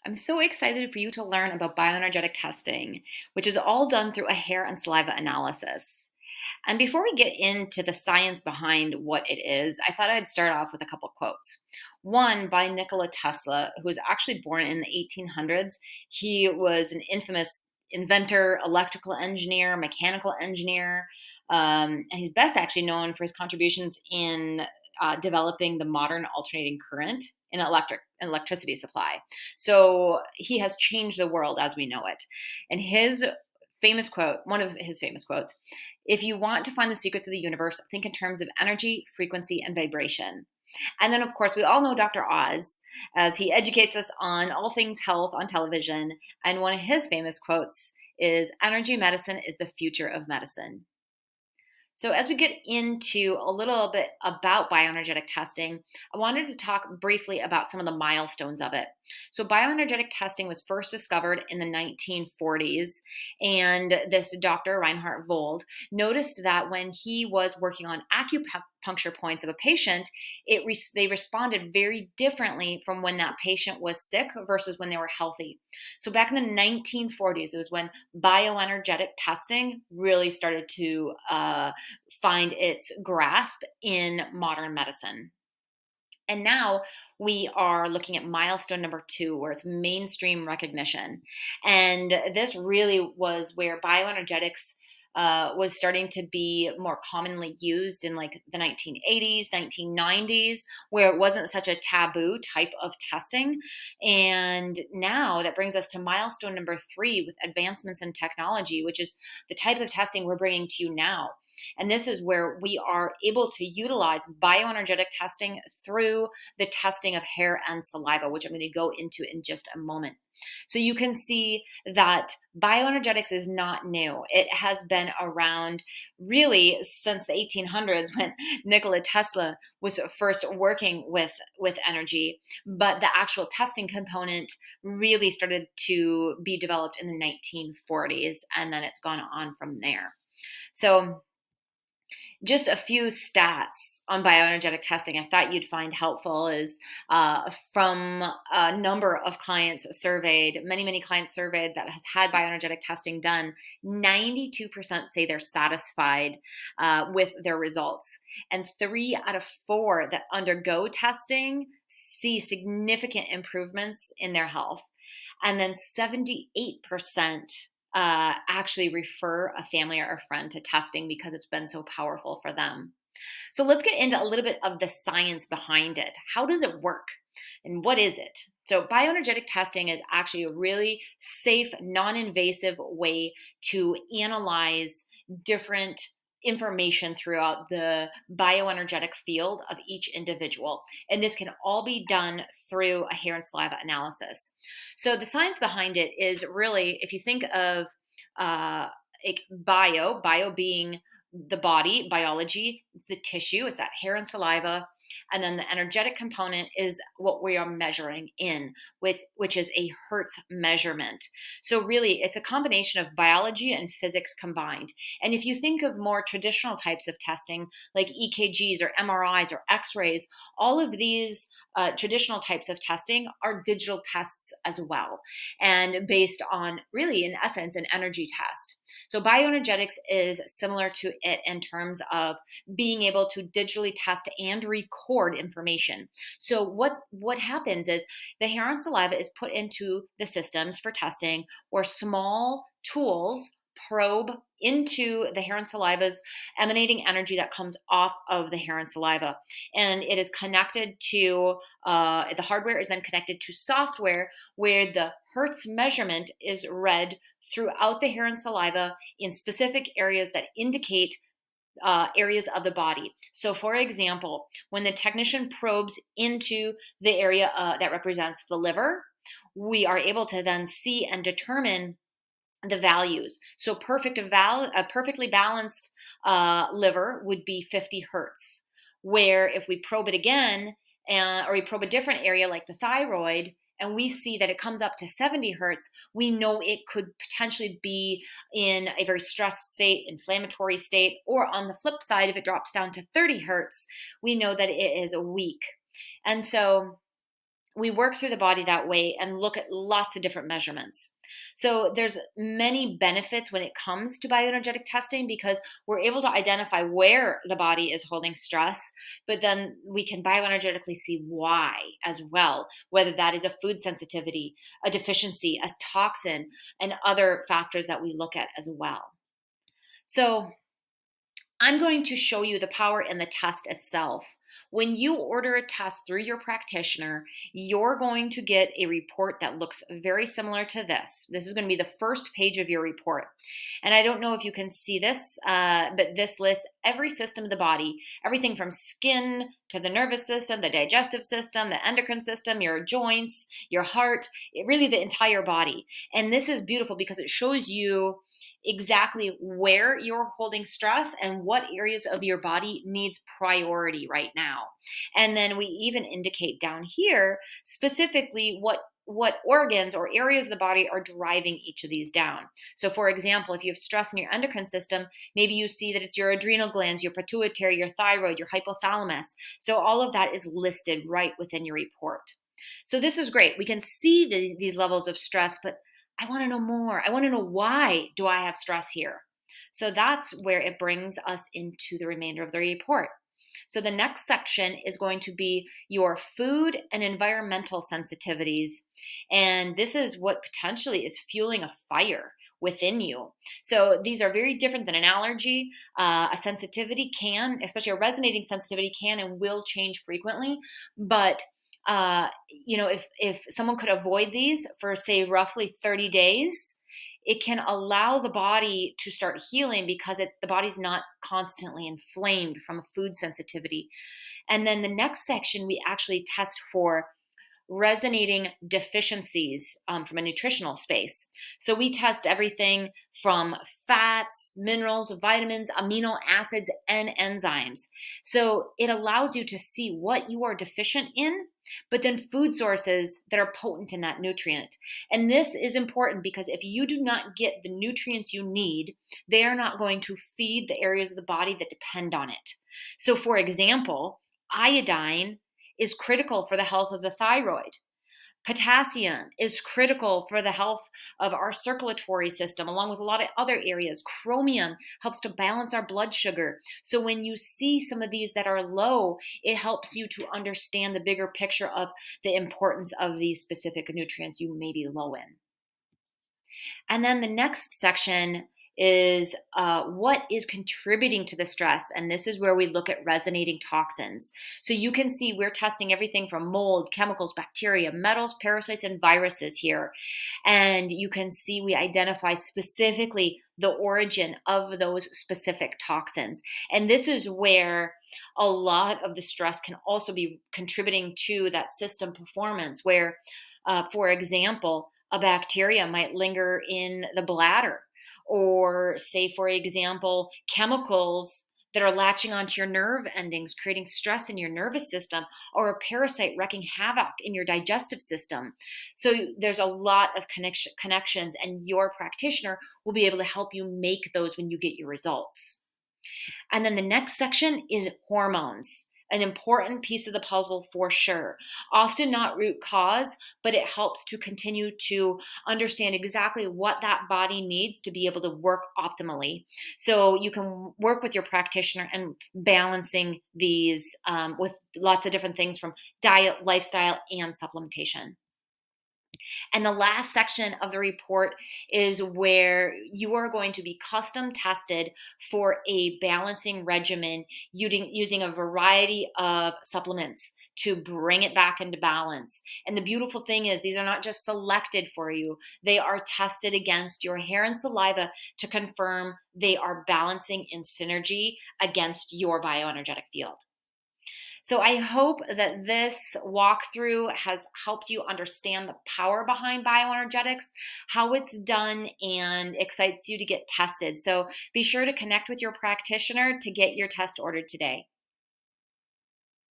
I'm so excited for you to learn about bioenergetic testing, which is all done through a hair and saliva analysis. And before we get into the science behind what it is, I thought I'd start off with a couple quotes. One by Nikola Tesla, who was actually born in the 1800s. He was an infamous inventor, electrical engineer, mechanical engineer, and he's best actually known for his contributions in developing the modern alternating current in electricity supply. So he has changed the world as we know it. And his famous quote, one of his famous quotes, if you want to find the secrets of the universe, think in terms of energy, frequency, and vibration. And then, of course, we all know Dr. Oz as he educates us on all things health on television. And one of his famous quotes is energy medicine is the future of medicine. So, as we get into a little bit about bioenergetic testing, I wanted to talk briefly about some of the milestones of it. So, bioenergetic testing was first discovered in the 1940s, and this Dr. Reinhard Vold noticed that when he was working on acupuncture points of a patient, they responded very differently from when that patient was sick versus when they were healthy. So, back in the 1940s, it was when bioenergetic testing really started to find its grasp in modern medicine. And now we are looking at milestone number two, where it's mainstream recognition. And this really was where bioenergetics was starting to be more commonly used in like the 1980s, 1990s, where it wasn't such a taboo type of testing. And now that brings us to milestone number three with advancements in technology, which is the type of testing we're bringing to you now. And this is where we are able to utilize bioenergetic testing through the testing of hair and saliva, which I'm going to go into in just a moment. So you can see that bioenergetics is not new. It has been around really since the 1800s when Nikola Tesla was first working with energy, but the actual testing component really started to be developed in the 1940s, and then it's gone on from there. So just a few stats on bioenergetic testing I thought you'd find helpful is from a number of clients surveyed, many clients surveyed that has had bioenergetic testing done, 92% say they're satisfied with their results. And 3 out of 4 that undergo testing see significant improvements in their health. And then 78% actually refer a family or a friend to testing because it's been so powerful for them. So let's get into a little bit of the science behind it. How does it work? And what is it? So, bioenergetic testing is actually a really safe, non invasive way to analyze different information throughout the bioenergetic field of each individual. And this can all be done through a hair and saliva analysis. So, the science behind it is really, if you think of uh, bio being the body, biology, it's the tissue, it's that hair and saliva. And then the energetic component is what we are measuring in, which is a Hertz measurement. So, really, it's a combination of biology and physics combined. And if you think of more traditional types of testing, like EKGs or MRIs or X rays, all of these traditional types of testing are digital tests as well, and based on really, in essence, an energy test. So, bioenergetics is similar to it in terms of being able to digitally test and record information. So, what happens is the hair and saliva is put into the systems for testing, where small tools probe into the hair and saliva's emanating energy that comes off of the hair and saliva. And it is connected to, the hardware is then connected to software where the Hertz measurement is read throughout the hair and saliva in specific areas that indicate areas of the body. So, for example, when the technician probes into the area that represents the liver, we are able to then see and determine the values. So, a perfectly balanced liver would be 50 hertz. Where if we probe it again, or we probe a different area like the thyroid, and we see that it comes up to 70 hertz, we know it could potentially be in a very stressed state, inflammatory state, or on the flip side, if it drops down to 30 hertz, we know that it is weak. And so we work through the body that way and look at lots of different measurements. So there's many benefits when it comes to bioenergetic testing because we're able to identify where the body is holding stress, but then we can bioenergetically see why as well, whether that is a food sensitivity, a deficiency, a toxin, and other factors that we look at as well. So I'm going to show you the power in the test itself. When you order a test through your practitioner, you're going to get a report that looks very similar to this. This is going to be the first page of your report. And I don't know if you can see this, but this lists every system of the body, everything from skin to the nervous system, the digestive system, the endocrine system, your joints, your heart, really the entire body. And this is beautiful because it shows you exactly where you're holding stress and what areas of your body needs priority right now. And then we even indicate down here specifically what organs or areas of the body are driving each of these down. So for example, if you have stress in your endocrine system, maybe you see that it's your adrenal glands, your pituitary, your thyroid, your hypothalamus. So all of that is listed right within your report. So this is great. We can see these levels of stress, but I want to know more. I want to know, why do I have stress here? So that's where it brings us into the remainder of the report. So the next section is going to be your food and environmental sensitivities. And this is what potentially is fueling a fire within you. So these are very different than an allergy. A sensitivity can, especially a resonating sensitivity, can and will change frequently. But if someone could avoid these for say roughly 30 days, it can allow the body to start healing because the body's not constantly inflamed from a food sensitivity. And then the next section, we actually test for resonating deficiencies from a nutritional space. So we test everything from fats, minerals, vitamins, amino acids, and enzymes. So it allows you to see what you are deficient in, but then food sources that are potent in that nutrient. And this is important because if you do not get the nutrients you need, they are not going to feed the areas of the body that depend on it. So for example, iodine is critical for the health of the thyroid. Potassium is critical for the health of our circulatory system, along with a lot of other areas. Chromium helps to balance our blood sugar. So when you see some of these that are low, it helps you to understand the bigger picture of the importance of these specific nutrients you may be low in. And then the next section is what is contributing to the stress. And this is where we look at resonating toxins. So you can see we're testing everything from mold, chemicals, bacteria, metals, parasites, and viruses here. And you can see we identify specifically the origin of those specific toxins. And this is where a lot of the stress can also be contributing to that system performance, where, for example, a bacteria might linger in the bladder, or say, for example, chemicals that are latching onto your nerve endings, creating stress in your nervous system, or a parasite wreaking havoc in your digestive system. So there's a lot of connections, and your practitioner will be able to help you make those when you get your results. And then the next section is hormones, an important piece of the puzzle for sure. Often not root cause, but it helps to continue to understand exactly what that body needs to be able to work optimally. So you can work with your practitioner and balancing these with lots of different things from diet, lifestyle, and supplementation. And the last section of the report is where you are going to be custom tested for a balancing regimen using a variety of supplements to bring it back into balance. And the beautiful thing is, these are not just selected for you, they are tested against your hair and saliva to confirm they are balancing in synergy against your bioenergetic field. So I hope that this walkthrough has helped you understand the power behind bioenergetics, how it's done, and excites you to get tested. So be sure to connect with your practitioner to get your test ordered today.